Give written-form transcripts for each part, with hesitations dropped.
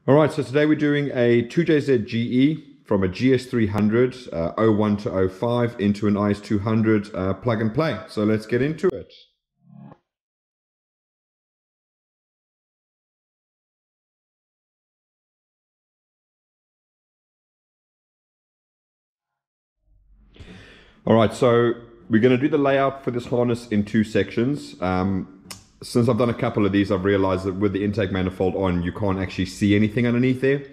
Alright, so today we're doing a 2JZ-GE from a GS300 01 to 05 into an IS200 plug and play. So let's get into it. Alright, so we're going to do the layout for this harness in two sections. Since I've done a couple of these, I've realized that with the intake manifold on, you can't actually see anything underneath there.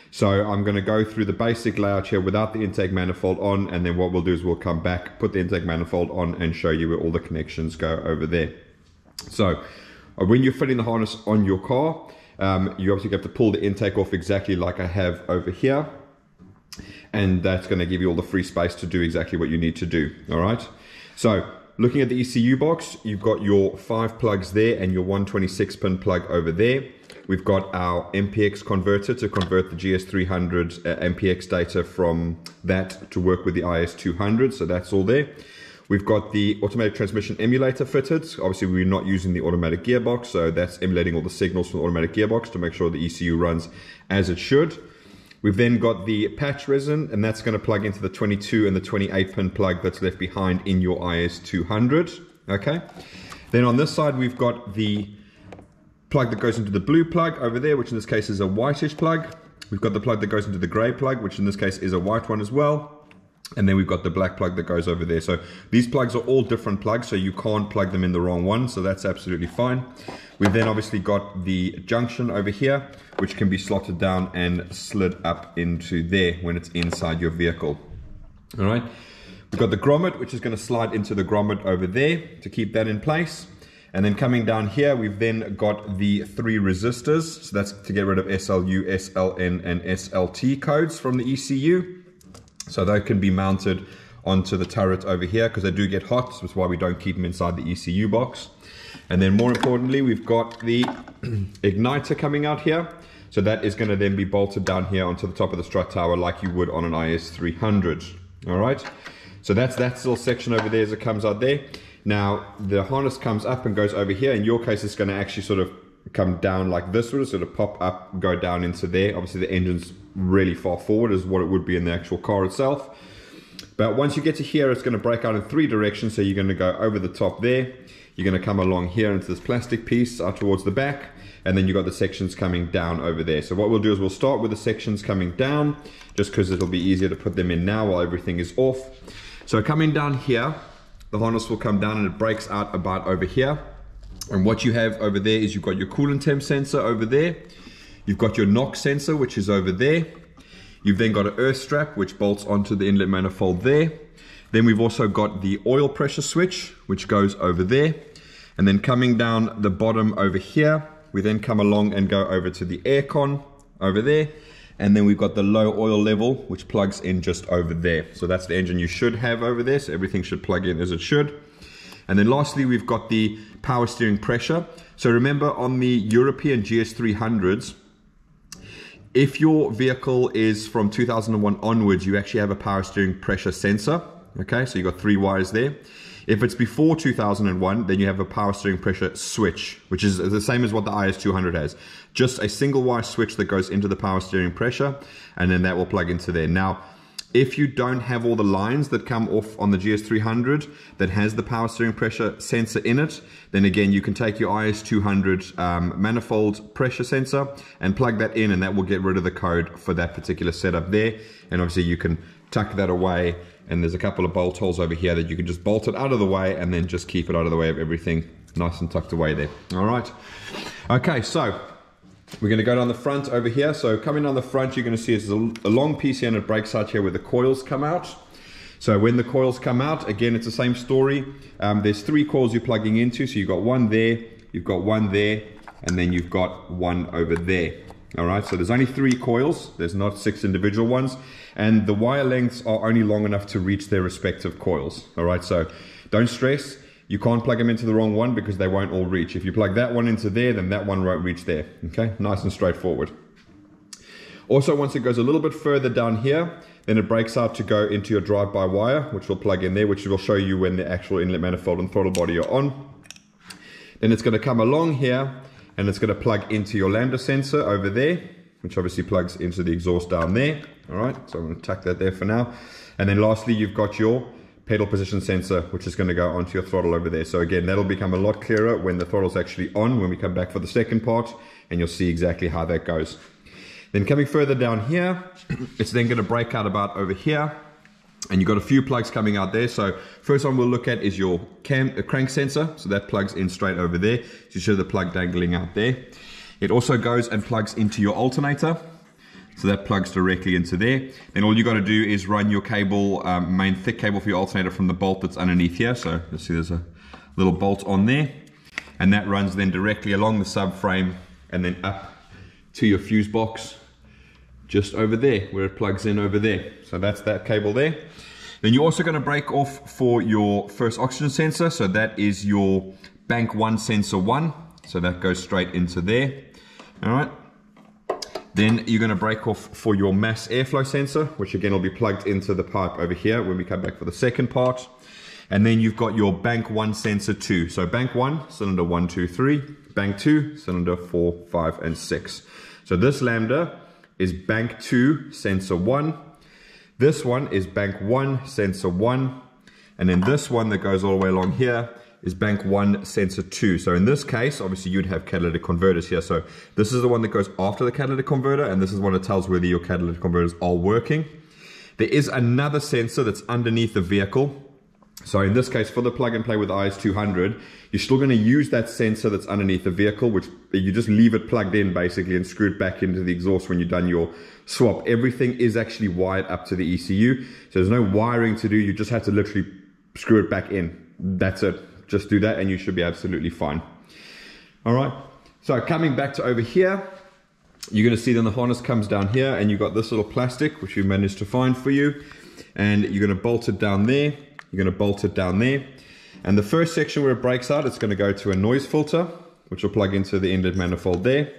So I'm going to go through the basic layout here without the intake manifold on, and then what we'll do is we'll come back, put the intake manifold on, and show you where all the connections go over there. So when you're fitting the harness on your car, you obviously have to pull the intake off exactly like I have over here. And that's going to give you all the free space to do exactly what you need to do. All right. So looking at the ECU box, you've got your 5 plugs there and your 126 pin plug over there. We've got our MPX converter to convert the GS300 MPX data from that to work with the IS200. So that's all there. We've got the automatic transmission emulator fitted. Obviously, we're not using the automatic gearbox, so that's emulating all the signals from the automatic gearbox to make sure the ECU runs as it should. We've then got the patch resin, and that's going to plug into the 22 and the 28 pin plug that's left behind in your IS200. Okay. Then on this side, we've got the plug that goes into the blue plug over there, which in this case is a whitish plug. We've got the plug that goes into the gray plug, which in this case is a white one as well. And then we've got the black plug that goes over there. So these plugs are all different plugs, so you can't plug them in the wrong one. So that's absolutely fine. We've then obviously got the junction over here, which can be slotted down and slid up into there when it's inside your vehicle. All right. We've got the grommet, which is going to slide into the grommet over there to keep that in place. And then coming down here, we've then got the 3 resistors. So that's to get rid of SLU, SLN, and SLT codes from the ECU. So they can be mounted onto the turret over here because they do get hot. So that's why we don't keep them inside the ECU box. And then more importantly, we've got the igniter coming out here. So that is going to then be bolted down here onto the top of the strut tower like you would on an IS300. All right. So that's that little section over there as it comes out there. Now the harness comes up and goes over here. In your case, it's going to actually sort of come down like this, sort of pop up, go down into there. Obviously the engine's really far forward as what it would be in the actual car itself. But once you get to here, it's going to break out in 3 directions. So you're going to go over the top there. You're going to come along here into this plastic piece out towards the back. And then you've got the sections coming down over there. So what we'll do is we'll start with the sections coming down, just because it'll be easier to put them in now while everything is off. So coming down here, the harness will come down and it breaks out about over here. And what you have over there is you've got your coolant temp sensor over there. You've got your NOx sensor, which is over there. You've then got an earth strap, which bolts onto the inlet manifold there. Then we've also got the oil pressure switch, which goes over there. And then coming down the bottom over here, we then come along and go over to the air con over there. And then we've got the low oil level, which plugs in just over there. So that's the engine you should have over there. So everything should plug in as it should. And then lastly, we've got the power steering pressure. So remember on the European GS300s, if your vehicle is from 2001 onwards, you actually have a power steering pressure sensor. Okay, so you've got 3 wires there. If it's before 2001, then you have a power steering pressure switch, which is the same as what the IS200 has. Just a single wire switch that goes into the power steering pressure, and then that will plug into there. Now, if you don't have all the lines that come off on the GS300 that has the power steering pressure sensor in it, then again, you can take your IS200 manifold pressure sensor and plug that in, and that will get rid of the code for that particular setup there. And obviously you can tuck that away, and there's a couple of bolt holes over here that you can just bolt it out of the way and then just keep it out of the way of everything nice and tucked away there. All right. Okay, so we're going to go down the front over here. So coming down the front, you're going to see it's a long piece here, and it breaks out here where the coils come out. So when the coils come out, again, it's the same story. There's 3 coils you're plugging into. So you've got one there, you've got one there, and then you've got one over there. All right, so there's only 3 coils. There's not 6 individual ones. And the wire lengths are only long enough to reach their respective coils. All right, so don't stress. You can't plug them into the wrong one because they won't all reach. If you plug that one into there, then that one won't reach there. Okay, nice and straightforward. Also, once it goes a little bit further down here, then it breaks out to go into your drive-by wire, which will plug in there, which will show you when the actual inlet manifold and throttle body are on. Then it's going to come along here, and it's going to plug into your lambda sensor over there. which obviously plugs into the exhaust down there. All right, so I'm going to tuck that there for now. And then lastly, you've got your pedal position sensor, which is going to go onto your throttle over there. So again, that'll become a lot clearer when the throttle's actually on, when we come back for the second part, and you'll see exactly how that goes. Then coming further down here, it's then going to break out about over here, and you've got a few plugs coming out there. So first one we'll look at is your crank sensor. So that plugs in straight over there. So you show the plug dangling out there. It also goes and plugs into your alternator. So that plugs directly into there. Then all you got to do is run your cable, main thick cable for your alternator from the bolt that's underneath here. So you'll see there's a little bolt on there. And that runs then directly along the subframe and then up to your fuse box just over there, where it plugs in over there. So that's that cable there. Then you're also going to break off for your first oxygen sensor. So that is your bank 1 sensor 1. So that goes straight into there. All right. Then you're going to break off for your mass airflow sensor, which again will be plugged into the pipe over here when we come back for the second part. And then you've got your bank 1 sensor 2. So bank 1, cylinder 1, 2, 3. Bank 2, cylinder 4, 5, and 6. So this lambda is bank 2 sensor 1. This one is bank 1 sensor 1. And then this one that goes all the way along here is bank 1 sensor 2. So in this case, obviously you'd have catalytic converters here. So this is the one that goes after the catalytic converter, and this is one that tells whether your catalytic converters are working. There is another sensor that's underneath the vehicle. So in this case, for the plug and play with the IS200, you're still going to use that sensor that's underneath the vehicle, which you just leave it plugged in basically and screw it back into the exhaust when you've done your swap. Everything is actually wired up to the ECU. So there's no wiring to do. You just have to literally screw it back in. That's it. Just do that and you should be absolutely fine. All right. So coming back to over here, you're going to see then the harness comes down here and you've got this little plastic, which we managed to find for you. And you're going to bolt it down there. You're going to bolt it down there. And the first section where it breaks out, it's going to go to a noise filter, which will plug into the inlet manifold there.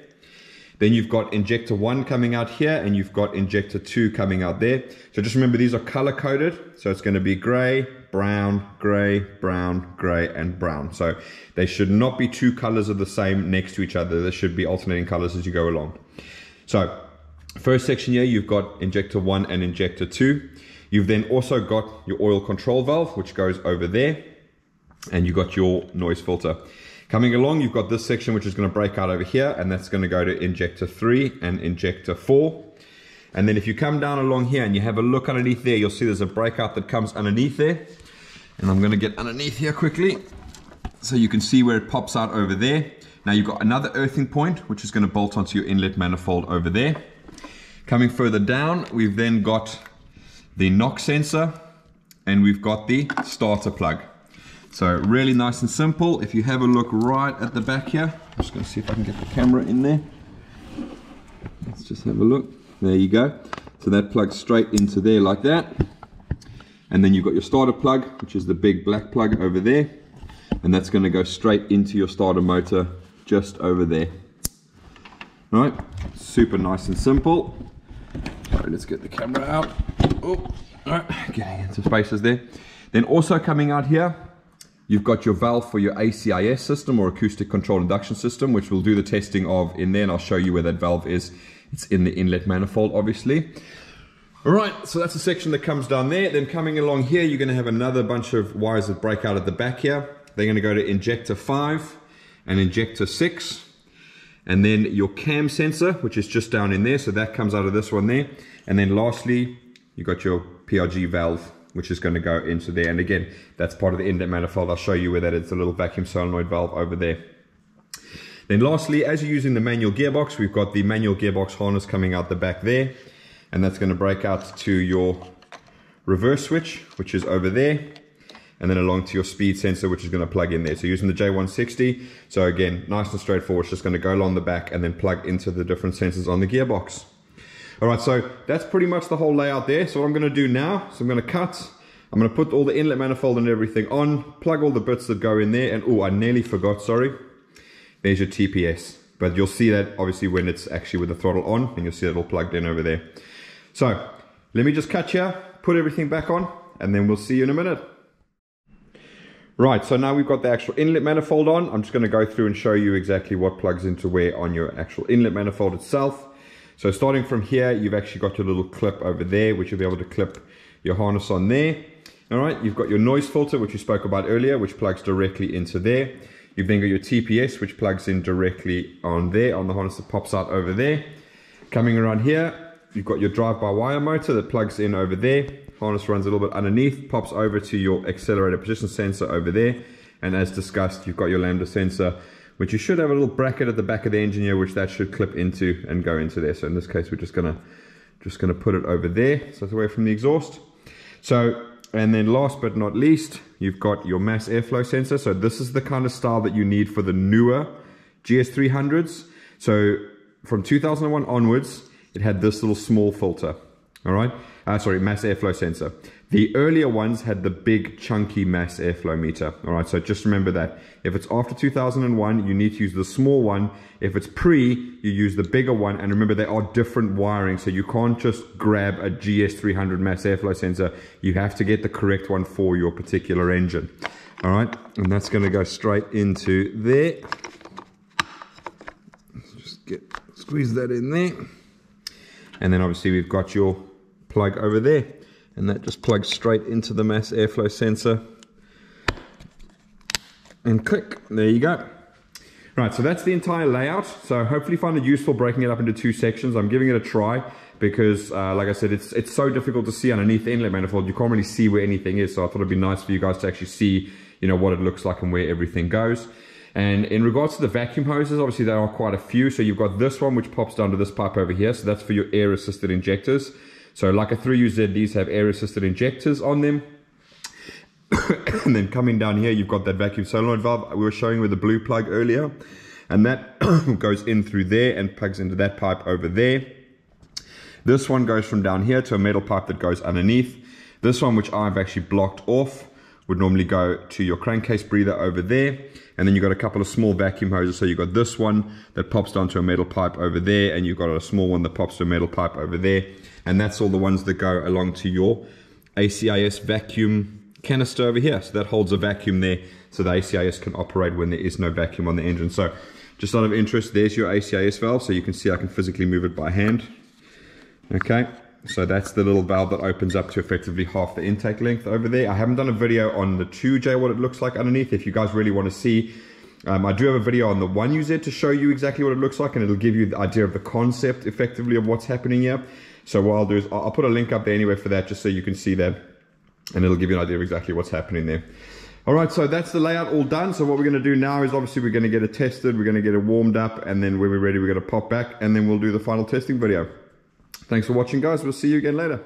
Then you've got injector 1 coming out here, and you've got injector 2 coming out there. So just remember, these are color coded. So it's going to be gray, brown, gray, and brown. So they should not be two colors of the same next to each other. There should be alternating colors as you go along. So first section here, you've got injector 1 and injector 2. You've then also got your oil control valve, which goes over there, and you've got your noise filter. Coming along, you've got this section, which is going to break out over here, and that's going to go to injector 3 and injector 4. And then if you come down along here and you have a look underneath there, you'll see there's a breakout that comes underneath there. And I'm going to get underneath here quickly, so you can see where it pops out over there. Now you've got another earthing point, which is going to bolt onto your inlet manifold over there. Coming further down, we've then got the knock sensor, and we've got the starter plug. So really nice and simple. If you have a look right at the back here, I'm just going to see if I can get the camera in there. Let's just have a look. There you go. So that plugs straight into there like that. And then you've got your starter plug, which is the big black plug over there. And that's going to go straight into your starter motor just over there. All right, super nice and simple. All right, let's get the camera out. Oh, all right, getting into spaces there. Then also coming out here, you've got your valve for your ACIS system, or acoustic control induction system, which we'll do the testing of in there, and I'll show you where that valve is. It's in the inlet manifold, obviously. All right, so that's the section that comes down there. Then coming along here, you're going to have another bunch of wires that break out at the back here. They're going to go to injector 5 and injector 6. And then your cam sensor, which is just down in there, so that comes out of this one there. And then lastly, you've got your PRG valve, which is going to go into there. And again, that's part of the inlet manifold. I'll show you where that is, a little vacuum solenoid valve over there. Then lastly, as you're using the manual gearbox, we've got the manual gearbox harness coming out the back there. And that's going to break out to your reverse switch, which is over there. And then along to your speed sensor, which is going to plug in there. So using the J160. So again, nice and straightforward. It's just going to go along the back and then plug into the different sensors on the gearbox. All right, so that's pretty much the whole layout there. So what I'm going to do now, so I'm going to cut. I'm going to put all the inlet manifold and everything on, plug all the bits that go in there. And oh, I nearly forgot, sorry. There's your TPS. But you'll see that obviously when it's actually with the throttle on, and you'll see it all plugged in over there. So let me just cut here, put everything back on, and then we'll see you in a minute. Right, so now we've got the actual inlet manifold on. I'm just going to go through and show you exactly what plugs into where on your actual inlet manifold itself. So starting from here, you've actually got your little clip over there, which you'll be able to clip your harness on there. All right, you've got your noise filter, which we spoke about earlier, which plugs directly into there. You've then got your TPS, which plugs in directly on there, on the harness that pops out over there. Coming around here, you've got your drive-by-wire motor that plugs in over there. Harness runs a little bit underneath, pops over to your accelerator position sensor over there. And as discussed, you've got your lambda sensor, which you should have a little bracket at the back of the engine here, which that should clip into and go into there. So in this case, we're just gonna put it over there, so it's away from the exhaust. So, and then last but not least, you've got your mass airflow sensor. So this is the kind of style that you need for the newer GS300s. So from 2001 onwards, it had this little small filter. All right, sorry, mass airflow sensor. The earlier ones had the big chunky mass airflow meter. All right, so just remember that. If it's after 2001, you need to use the small one. If it's pre, you use the bigger one. And remember, they are different wiring, so you can't just grab a GS300 mass airflow sensor. You have to get the correct one for your particular engine. All right, and that's going to go straight into there. Let's just squeeze that in there. And then obviously we've got your plug over there. And that just plugs straight into the mass airflow sensor. And click, there you go. Right, so that's the entire layout. So hopefully you find it useful breaking it up into two sections. I'm giving it a try because, like I said, it's so difficult to see underneath the inlet manifold. You can't really see where anything is. So I thought it'd be nice for you guys to actually see, you know, what it looks like and where everything goes. And in regards to the vacuum hoses, obviously there are quite a few. So you've got this one which pops down to this pipe over here. So that's for your air assisted injectors. So like a 3UZ, these have air assisted injectors on them. And then coming down here, you've got that vacuum solenoid valve we were showing with the blue plug earlier. And that goes in through there and plugs into that pipe over there. This one goes from down here to a metal pipe that goes underneath. This one, which I've actually blocked off, would normally go to your crankcase breather over there. And then you've got a couple of small vacuum hoses. So you've got this one that pops down to a metal pipe over there, and you've got a small one that pops to a metal pipe over there. And that's all the ones that go along to your ACIS vacuum canister over here. So that holds a vacuum there, so the ACIS can operate when there is no vacuum on the engine. So just out of interest, there's your ACIS valve. So you can see I can physically move it by hand. Okay, so that's the little valve that opens up to effectively half the intake length over there. I haven't done a video on the 2J, what it looks like underneath. If you guys really want to see, I do have a video on the 1UZ to show you exactly what it looks like, and it'll give you the idea of the concept effectively of what's happening here. So what I'll do is I'll put a link up there anyway for that, just so you can see that, and it'll give you an idea of exactly what's happening there. All right, so that's the layout all done. So what we're going to do now is obviously we're going to get it tested, we're going to get it warmed up, and then when we're ready, we're going to pop back, and then we'll do the final testing video. Thanks for watching, guys. We'll see you again later.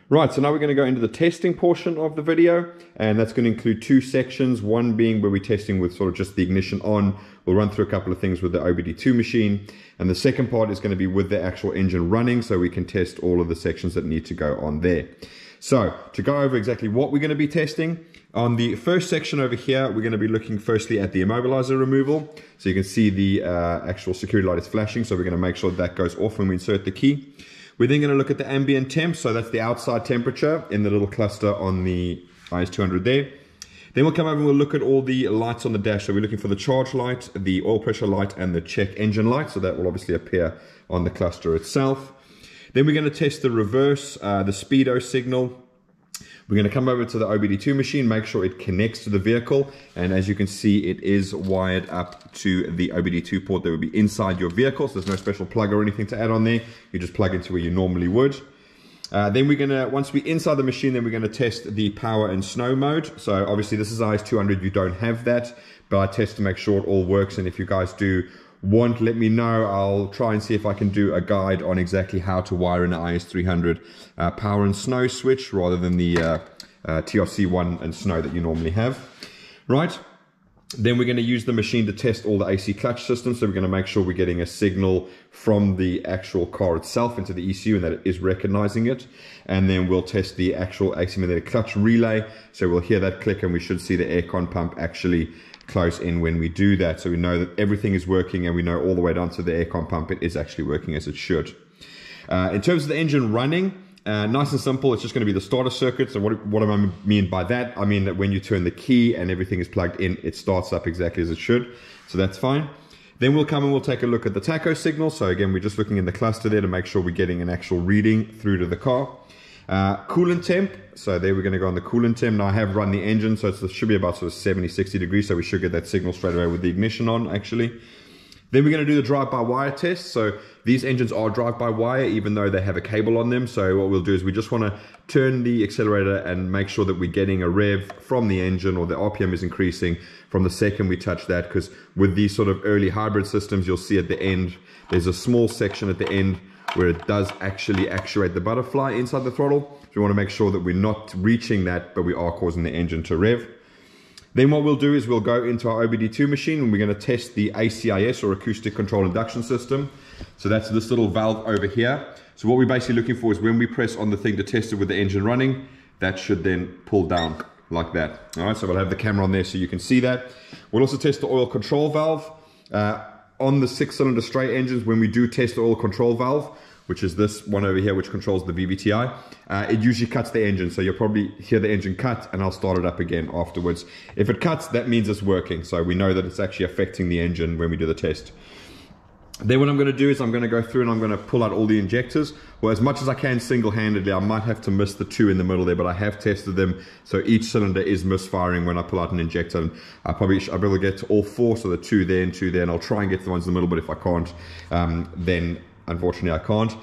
Right, so now we're going to go into the testing portion of the video, and that's going to include two sections. One being where we're testing with sort of just the ignition on. We'll run through a couple of things with the OBD2 machine, and the second part is going to be with the actual engine running, so we can test all of the sections that need to go on there. So to go over exactly what we're going to be testing, on the first section over here, we're going to be looking firstly at the immobilizer removal. So you can see the actual security light is flashing, so we're going to make sure that goes off when we insert the key. We're then going to look at the ambient temp, so that's the outside temperature in the little cluster on the IS200 there. Then we'll come over and we'll look at all the lights on the dash. So we're looking for the charge light, the oil pressure light, and the check engine light. So that will obviously appear on the cluster itself. Then we're going to test the reverse, the speedo signal. We're going to come over to the OBD2 machine, make sure it connects to the vehicle. And as you can see, it is wired up to the OBD2 port that would be inside your vehicle. So there's no special plug or anything to add on there. You just plug into where you normally would. Then we're going to, once we're inside the machine, then we're going to test the power and snow mode. So obviously this is IS200, you don't have that, but I test to make sure it all works. And if you guys do want, let me know. I'll try and see if I can do a guide on exactly how to wire an IS300 power and snow switch rather than the TRC1 and snow that you normally have. Right. Then we're going to use the machine to test all the AC clutch systems. So we're going to make sure we're getting a signal from the actual car itself into the ECU and that it is recognizing it. And then we'll test the actual AC magnetic clutch relay. So we'll hear that click and we should see the aircon pump actually close in when we do that. So we know that everything is working and we know all the way down to the aircon pump, it is actually working as it should. In terms of the engine running, nice and simple, it's just going to be the starter circuit. So what do I mean by that? I mean that when you turn the key and everything is plugged in, it starts up exactly as it should. So that's fine. Then we'll come and we'll take a look at the tacho signal. So again, we're just looking in the cluster there to make sure we're getting an actual reading through to the car. Coolant temp, so there we're going to go on the coolant temp. Now I have run the engine, so it should be about sort of 70-60 degrees, so we should get that signal straight away with the ignition on actually. Then we're going to do the drive-by-wire test. So these engines are drive-by-wire even though they have a cable on them. So what we'll do is we just want to turn the accelerator and make sure that we're getting a rev from the engine, or the RPM is increasing from the second we touch that, because with these sort of early hybrid systems, you'll see at the end, there's a small section at the end where it does actually actuate the butterfly inside the throttle. So we want to make sure that we're not reaching that, but we are causing the engine to rev. Then what we'll do is we'll go into our OBD2 machine and we're going to test the ACIS, or acoustic control induction system. So that's this little valve over here. So what we're basically looking for is when we press on the thing to test it with the engine running, that should then pull down like that. All right, so we'll have the camera on there so you can see that. We'll also test the oil control valve. On the 6-cylinder straight engines, when we do test the oil control valve, which is this one over here, which controls the VVT-i, it usually cuts the engine. So you'll probably hear the engine cut, and I'll start it up again afterwards. If it cuts, that means it's working. So we know that it's actually affecting the engine when we do the test. Then what I'm going to do is I'm going to go through and I'm going to pull out all the injectors. Well, as much as I can single-handedly. I might have to miss the 2 in the middle there, but I have tested them. So each cylinder is misfiring when I pull out an injector. And I'll be able to get to all 4, so the 2 there and 2 there. And I'll try and get the ones in the middle, but if I can't, then unfortunately I can't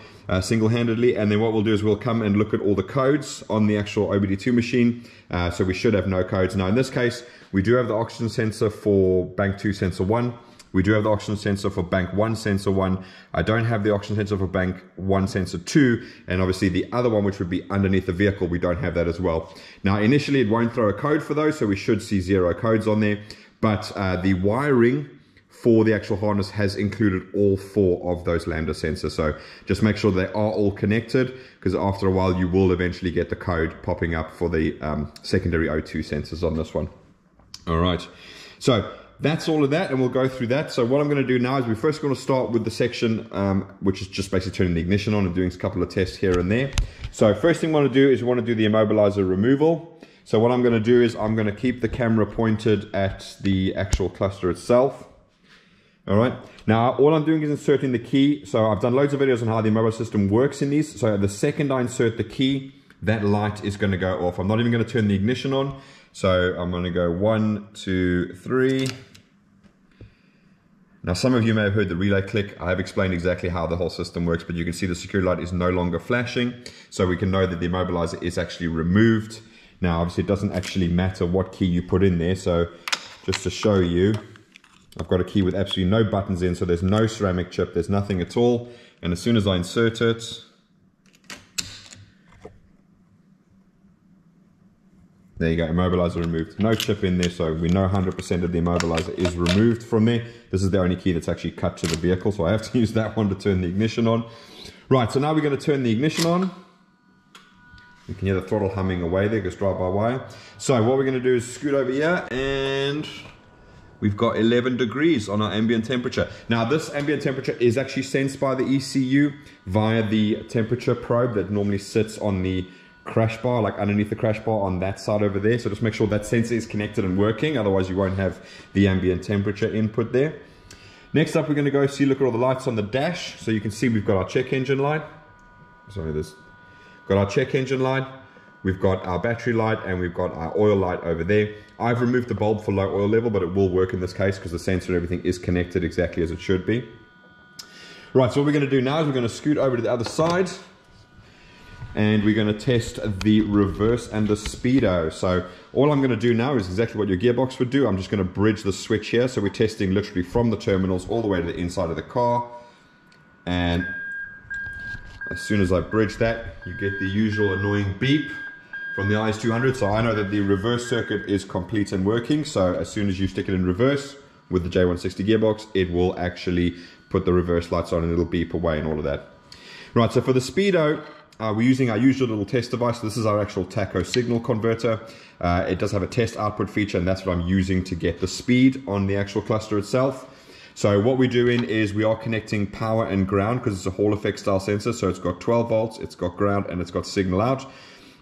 single-handedly. And then what we'll do is we'll come and look at all the codes on the actual OBD2 machine. So we should have no codes. Now in this case, we do have the oxygen sensor for bank 2 sensor 1. We do have the oxygen sensor for bank 1 sensor 1. I don't have the oxygen sensor for bank 1 sensor 2, and obviously the other one, which would be underneath the vehicle, we don't have that as well. Now initially it won't throw a code for those, so we should see 0 codes on there, but the wiring for the actual harness has included all 4 of those lambda sensors. So just make sure they are all connected, because after a while you will eventually get the code popping up for the secondary O2 sensors on this one. All right, so that's all of that, and we'll go through that. So what I'm going to do now is we're first going to start with the section which is just basically turning the ignition on and doing a couple of tests here and there. So first thing we want to do is we want to do the immobilizer removal. So what I'm going to do is I'm going to keep the camera pointed at the actual cluster itself. All right, now all I'm doing is inserting the key. So I've done loads of videos on how the immobilizer system works in these. So the second I insert the key, that light is going to go off. I'm not even going to turn the ignition on. So I'm going to go 1, 2, 3. Now some of you may have heard the relay click. I have explained exactly how the whole system works, but you can see the security light is no longer flashing. So we can know that the immobilizer is actually removed. Now obviously it doesn't actually matter what key you put in there. So just to show you, I've got a key with absolutely no buttons in, so there's no ceramic chip, there's nothing at all. And as soon as I insert it, there you go, immobilizer removed. No chip in there, so we know 100% of the immobilizer is removed from there. This is the only key that's actually cut to the vehicle, so I have to use that one to turn the ignition on. Right, so now we're going to turn the ignition on. You can hear the throttle humming away there, goes drive-by-wire. So what we're going to do is scoot over here, and we've got 11 degrees on our ambient temperature. Now this ambient temperature is actually sensed by the ECU via the temperature probe that normally sits on the crash bar, like underneath the crash bar on that side over there. So just make sure that sensor is connected and working, otherwise you won't have the ambient temperature input there. Next up, we're going to go look at all the lights on the dash. So you can see we've got our check engine light. Sorry, got our check engine light, we've got our battery light, and we've got our oil light over there. I've removed the bulb for low oil level, but it will work in this case because the sensor and everything is connected exactly as it should be. Right, so what we're going to do now is we're going to scoot over to the other side, and we're going to test the reverse and the speedo. So all I'm going to do now is exactly what your gearbox would do. I'm just going to bridge the switch here. So we're testing literally from the terminals all the way to the inside of the car. And as soon as I bridge that, you get the usual annoying beep from the IS200. So I know that the reverse circuit is complete and working. So as soon as you stick it in reverse with the J160 gearbox, it will actually put the reverse lights on and it'll beep away and all of that. Right, so for the speedo, we're using our usual little test device. This is our actual tacho signal converter. It does have a test output feature, and that's what I'm using to get the speed on the actual cluster itself. So what we're doing is we are connecting power and ground because it's a Hall effect style sensor. So it's got 12 volts, it's got ground, and it's got signal out.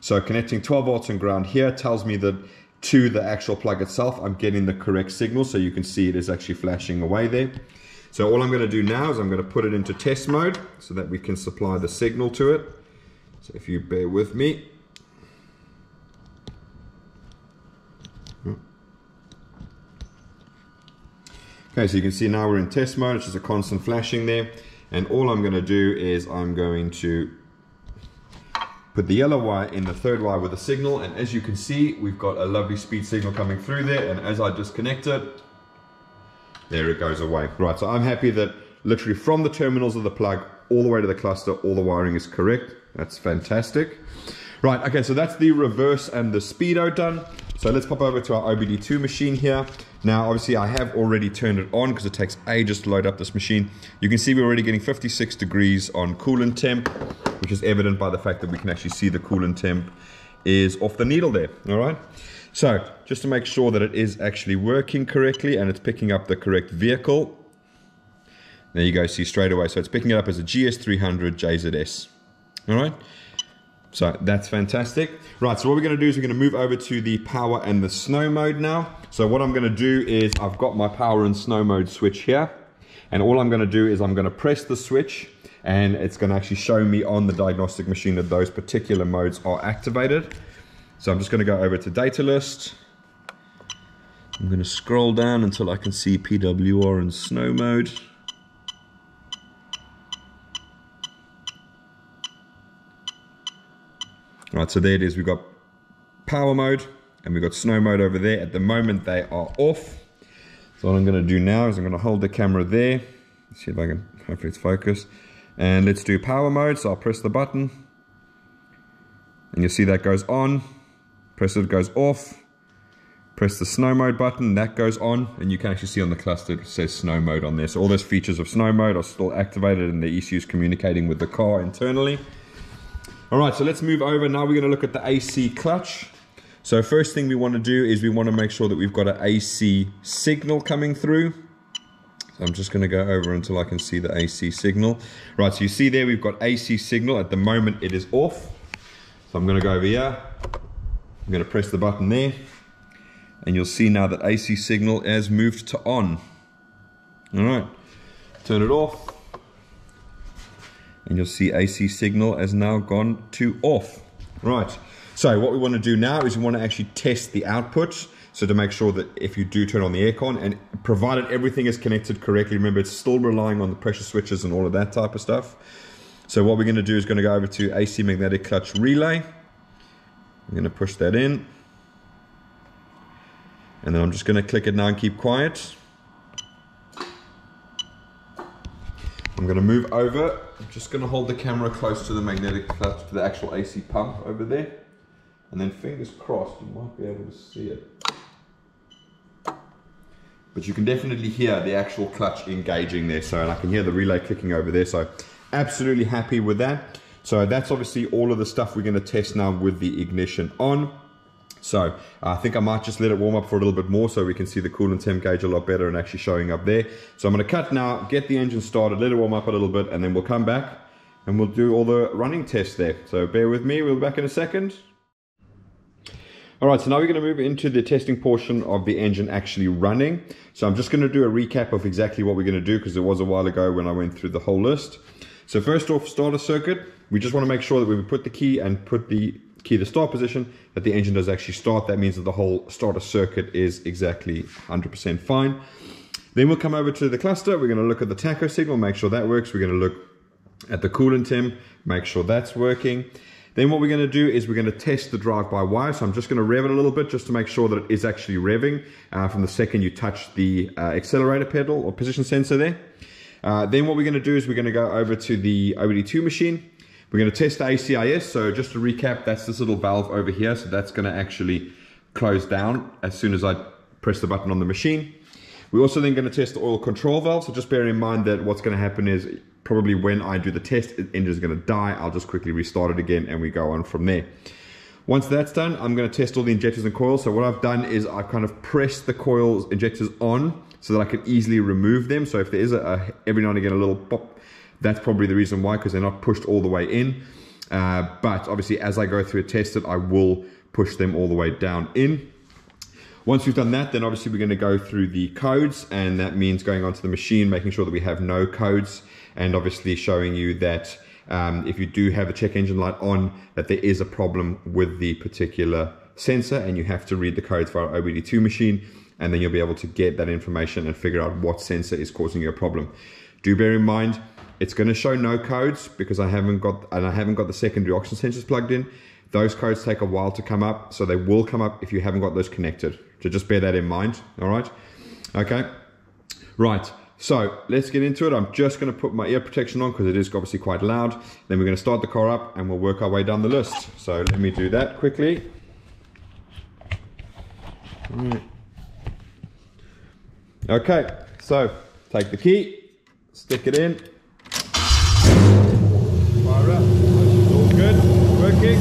So connecting 12 volts and ground here tells me that to the actual plug itself, I'm getting the correct signal. So you can see it is actually flashing away there. So all I'm going to do now is I'm going to put it into test mode so that we can supply the signal to it. So if you bear with me. Okay, so you can see now we're in test mode. It's just a constant flashing there. And all I'm going to do is I'm going to put the yellow wire in the third wire with the signal. And as you can see, we've got a lovely speed signal coming through there. And as I disconnect it, there it goes away. Right, so I'm happy that literally from the terminals of the plug all the way to the cluster, all the wiring is correct. That's fantastic. Right, okay, so that's the reverse and the speedo done. So let's pop over to our OBD2 machine here. Now, obviously, I have already turned it on because it takes ages to load up this machine. You can see we're already getting 56 degrees on coolant temp, which is evident by the fact that we can actually see the coolant temp is off the needle there, all right? So, just to make sure that it is actually working correctly and it's picking up the correct vehicle. There you go, see straight away. So it's picking it up as a GS300 2JZ-GE. All right? So that's fantastic. Right, so what we're going to do is we're going to move over to the power and the snow mode now. So what I'm going to do is I've got my power and snow mode switch here. And all I'm going to do is I'm going to press the switch and it's going to actually show me on the diagnostic machine that those particular modes are activated. So I'm just going to go over to data list. I'm going to scroll down until I can see PWR and snow mode. Right, so there it is. We've got power mode and we've got snow mode over there. At the moment they are off. So what I'm going to do now is I'm going to hold the camera there. Let's see if I can, hopefully it's focused. And let's do power mode. So I'll press the button and you'll see that goes on. Press it, goes off. Press the snow mode button, that goes on, and you can actually see on the cluster it says snow mode on there. So all those features of snow mode are still activated and the ECU is communicating with the car internally. All right, so let's move over. Now we're going to look at the AC clutch. So first thing we want to do is we want to make sure that we've got an AC signal coming through. So I'm just going to go over until I can see the AC signal. Right, so you see there we've got AC signal. At the moment it is off. So I'm going to go over here. I'm going to press the button there. And you'll see now that AC signal has moved to on. All right, turn it off. And you'll see AC signal has now gone to off. Right, so what we want to do now is we want to actually test the output. So to make sure that if you do turn on the aircon, and provided everything is connected correctly, remember it's still relying on the pressure switches and all of that type of stuff. So what we're going to do is going to go over to AC magnetic clutch relay. I'm going to push that in. And then I'm just going to click it now and keep quiet. I'm going to move over. I'm just going to hold the camera close to the magnetic clutch, to the actual AC pump over there. And then fingers crossed, you might be able to see it. But you can definitely hear the actual clutch engaging there. So, and I can hear the relay clicking over there. So absolutely happy with that. So that's obviously all of the stuff we're going to test now with the ignition on. So I think I might just let it warm up for a little bit more so we can see the coolant temp gauge a lot better and actually showing up there. So I'm going to cut now, get the engine started, let it warm up a little bit, and then we'll come back and we'll do all the running tests there. So bear with me, we'll be back in a second. All right, so now we're going to move into the testing portion of the engine actually running. So I'm just going to do a recap of exactly what we're going to do because it was a while ago when I went through the whole list. So first off, starter circuit. We just want to make sure that when we put the key and put the key to start position, that the engine does actually start. That means that the whole starter circuit is exactly 100% fine. Then we'll come over to the cluster. We're going to look at the tacho signal, make sure that works. We're going to look at the coolant temp, make sure that's working. Then what we're going to do is we're going to test the drive-by-wire. So I'm just going to rev it a little bit just to make sure that it is actually revving from the second you touch the accelerator pedal or position sensor there. Then what we're going to do is we're going to go over to the OBD2 machine. We're going to test the ACIS. So just to recap, that's this little valve over here. So that's going to actually close down as soon as I press the button on the machine. We're also then going to test the oil control valve. So just bear in mind that what's going to happen is probably when I do the test, the engine is going to die. I'll just quickly restart it again and we go on from there. Once that's done, I'm going to test all the injectors and coils. So what I've done is I've kind of pressed the coils injectors on so that I can easily remove them. So if there is every now and again a little pop, that's probably the reason why, because they're not pushed all the way in. But obviously as I go through and test it, I will push them all the way down in. Once we've done that, then obviously we're going to go through the codes, and that means going onto the machine, making sure that we have no codes, and obviously showing you that if you do have a check engine light on, that there is a problem with the particular sensor, and you have to read the codes for our OBD2 machine, and then you'll be able to get that information and figure out what sensor is causing you a problem. Do bear in mind, it's going to show no codes because I haven't got the secondary oxygen sensors plugged in. Those codes take a while to come up, so they will come up if you haven't got those connected. So just bear that in mind, all right? Okay, right, so let's get into it. I'm just gonna put my ear protection on because it is obviously quite loud. Then we're gonna start the car up and we'll work our way down the list. So let me do that quickly. All right. Okay, so take the key, stick it in, fire up, it's all good, working.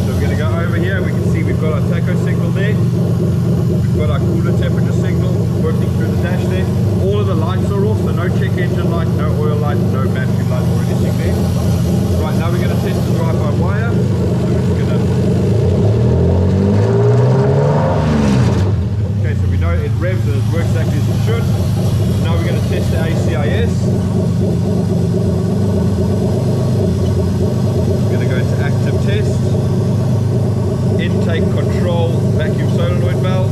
So we're going to go over here, we can see we've got our tacho signal there, we've got our cooler temperature signal working through the dash there. All of the lights are off, so no check engine light, no oil light, no battery light or anything there. Right, now we're going to test the drive-by wire. So we're just going to... Okay, so we know it revs and it works exactly as it should. Now we're going to test the ACIS. We're going to go into active test. Intake control vacuum solenoid valve.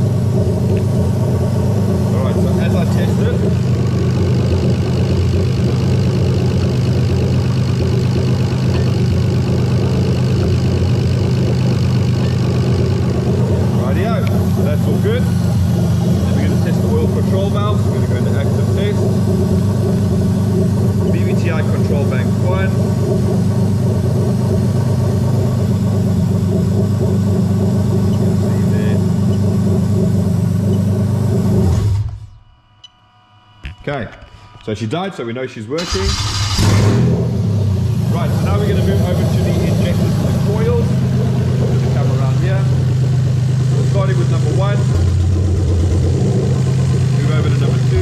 Alright, so as I test it, rightio, so that's all good. Then we're going to test the oil control valve. So we're going to go into active test. VVT-i control bank 1. Okay, so she died, so we know she's working. Right, so now we're going to move over to the injectors and the coils. We're going to come around here. So starting with number 1. Move over to number 2.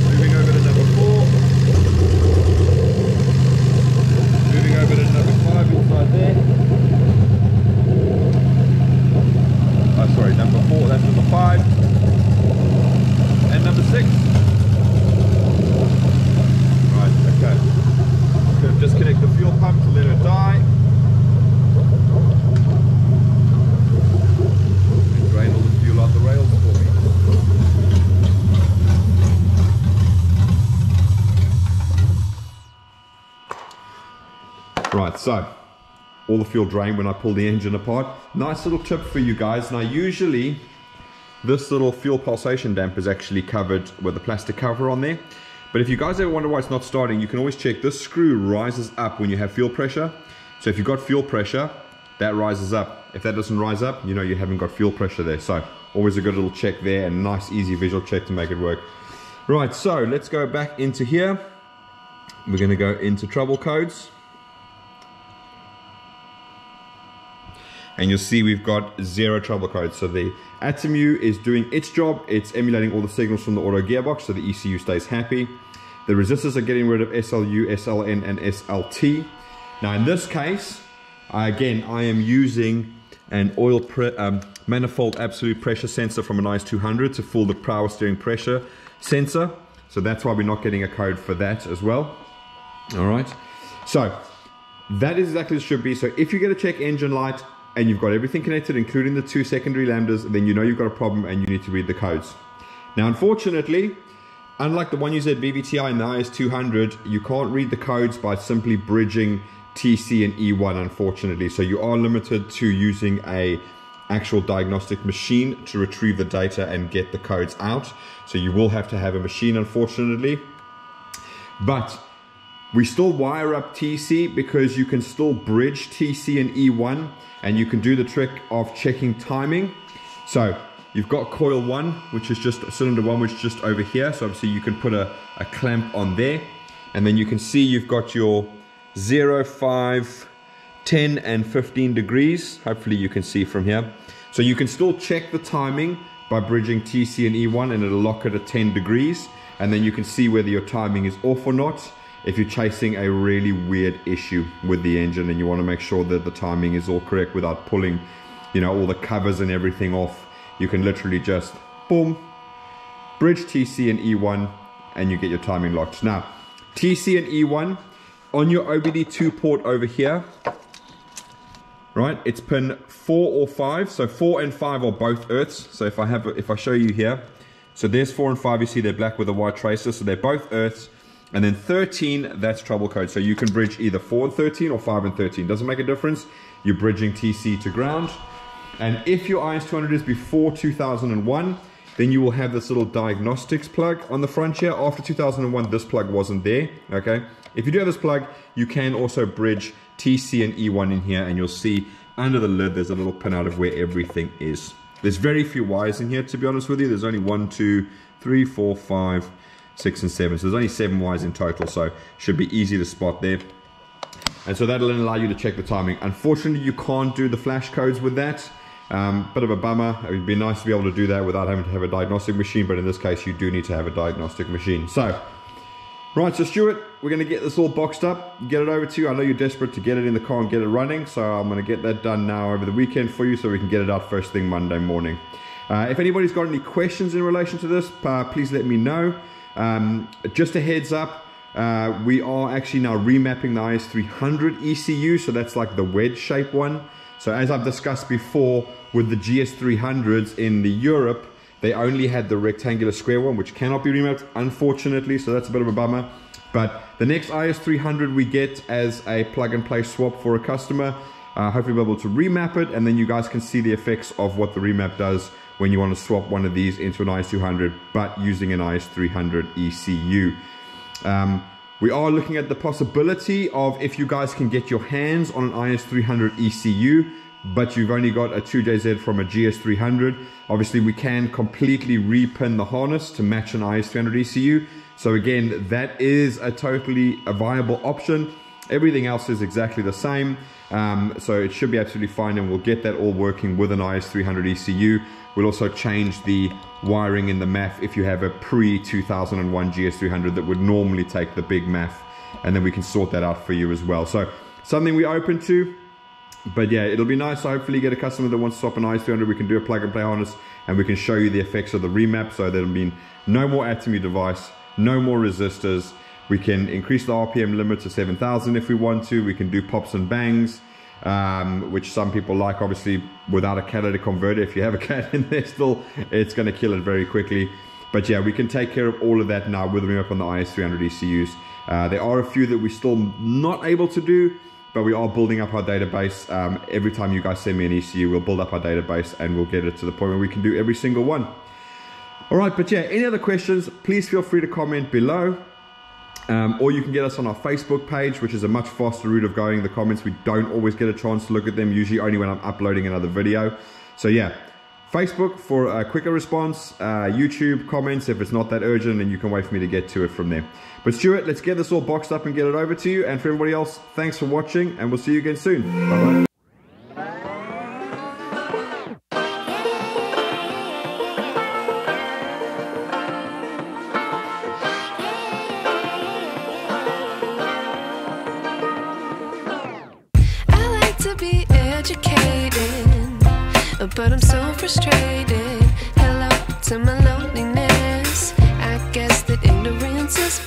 Moving over to number 4. Moving over to number 5 inside there. Oh, sorry, number 4, that's number 5. And number 6. Right, okay. I'm going to disconnect the fuel pump to let her die. And drain all the fuel out the rails for me. Right, so all the fuel drained when I pull the engine apart. Nice little tip for you guys. Now usually this little fuel pulsation damper is actually covered with a plastic cover on there. But if you guys ever wonder why it's not starting, you can always check. This screw rises up when you have fuel pressure. So if you've got fuel pressure, that rises up. If that doesn't rise up, you know you haven't got fuel pressure there. So always a good little check there, and nice easy visual check to make it work. Right, so let's go back into here. We're going to go into trouble codes. And you'll see we've got 0 trouble codes. So the ATEMU is doing its job. It's emulating all the signals from the auto gearbox, so the ECU stays happy. The resistors are getting rid of SLU, SLN, and SLT. Now in this case, I am using an oil manifold absolute pressure sensor from an IS200 to fool the power steering pressure sensor. So that's why we're not getting a code for that as well. All right. So that is exactly as it should be. So if you get a check engine light, and you've got everything connected, including the 2 secondary lambdas, then you know you've got a problem and you need to read the codes. Now, unfortunately, unlike the 1UZ VVT-i and the IS200, you can't read the codes by simply bridging TC and E1, unfortunately. So you are limited to using a actual diagnostic machine to retrieve the data and get the codes out. So you will have to have a machine, unfortunately. But we still wire up TC because you can still bridge TC and E1, and you can do the trick of checking timing. So you've got coil 1, which is just cylinder 1, which is just over here. So obviously you can put a clamp on there, and then you can see you've got your 0, 5, 10, and 15 degrees. Hopefully you can see from here. So you can still check the timing by bridging TC and E1, and it'll lock it at 10 degrees. And then you can see whether your timing is off or not, if you're chasing a really weird issue with the engine and you want to make sure that the timing is all correct without pulling you know, all the covers and everything off. You can literally just, boom, bridge TC and E1, and you get your timing locked. Now, TC and E1, on your OBD2 port over here, right, it's pin 4 or 5. So 4 and 5 are both earths. So if I show you here, so there's 4 and 5, you see they're black with a white tracer, so they're both earths. And then 13, that's trouble code. So you can bridge either 4 and 13 or 5 and 13. Doesn't make a difference. You're bridging TC to ground. And if your IS200 is before 2001, then you will have this little diagnostics plug on the front here. After 2001, this plug wasn't there, okay? If you do have this plug, you can also bridge TC and E1 in here, and you'll see under the lid, there's a little pin out of where everything is. There's very few wires in here, to be honest with you. There's only 1, 2, 3, 4, 5, 6, and 7. So there's only 7 wires in total, so should be easy to spot there. And so that'll allow you to check the timing. Unfortunately, you can't do the flash codes with that. Bit of a bummer. It would be nice to be able to do that without having to have a diagnostic machine, but in this case, you do need to have a diagnostic machine. So, right, so Stuart, we're going to get this all boxed up, get it over to you. I know you're desperate to get it in the car and get it running, so I'm going to get that done now over the weekend for you so we can get it out first thing Monday morning. If anybody's got any questions in relation to this, please let me know. Just a heads up, we are actually now remapping the IS300 ECU, so that's like the wedge shape one. So as I've discussed before with the GS300s in the Europe, they only had the rectangular square one, which cannot be remapped, unfortunately, so that's a bit of a bummer. But the next IS300 we get as a plug-and-play swap for a customer, hopefully we'll be able to remap it, and then you guys can see the effects of what the remap does when you want to swap one of these into an IS200, but using an IS300 ECU. We are looking at the possibility of, if you guys can get your hands on an IS300 ECU, but you've only got a 2JZ from a GS300, obviously we can completely repin the harness to match an IS300 ECU. So again, that is a totally viable option. Everything else is exactly the same, so it should be absolutely fine, and we'll get that all working with an IS300 ECU. We'll also change the wiring in the MAF if you have a pre-2001 GS300 that would normally take the big MAF, and then we can sort that out for you as well. So something we're open to, but yeah, it'll be nice to hopefully get a customer that wants to swap an IS300. We can do a plug and play harness, and we can show you the effects of the remap, so there'll be no more atomy device, no more resistors. We can increase the RPM limit to 7,000 if we want to. We can do pops and bangs, which some people like, obviously without a catalytic converter. If you have a cat in there still, it's going to kill it very quickly. But yeah, we can take care of all of that now with the remap on the IS300 ECUs. There are a few that we're still not able to do, but we are building up our database. Every time you guys send me an ECU, we'll build up our database and we'll get it to the point where we can do every single one. All right, but yeah, any other questions, please feel free to comment below. Or you can get us on our Facebook page, which is a much faster route of going. The comments, we don't always get a chance to look at them, usually only when I'm uploading another video. So yeah, Facebook for a quicker response, YouTube comments if it's not that urgent, and you can wait for me to get to it from there. But Stuart, let's get this all boxed up and get it over to you. And for everybody else, thanks for watching, and we'll see you again soon. Bye-bye. But I'm so frustrated. Hello to my loneliness. I guess that ignorance is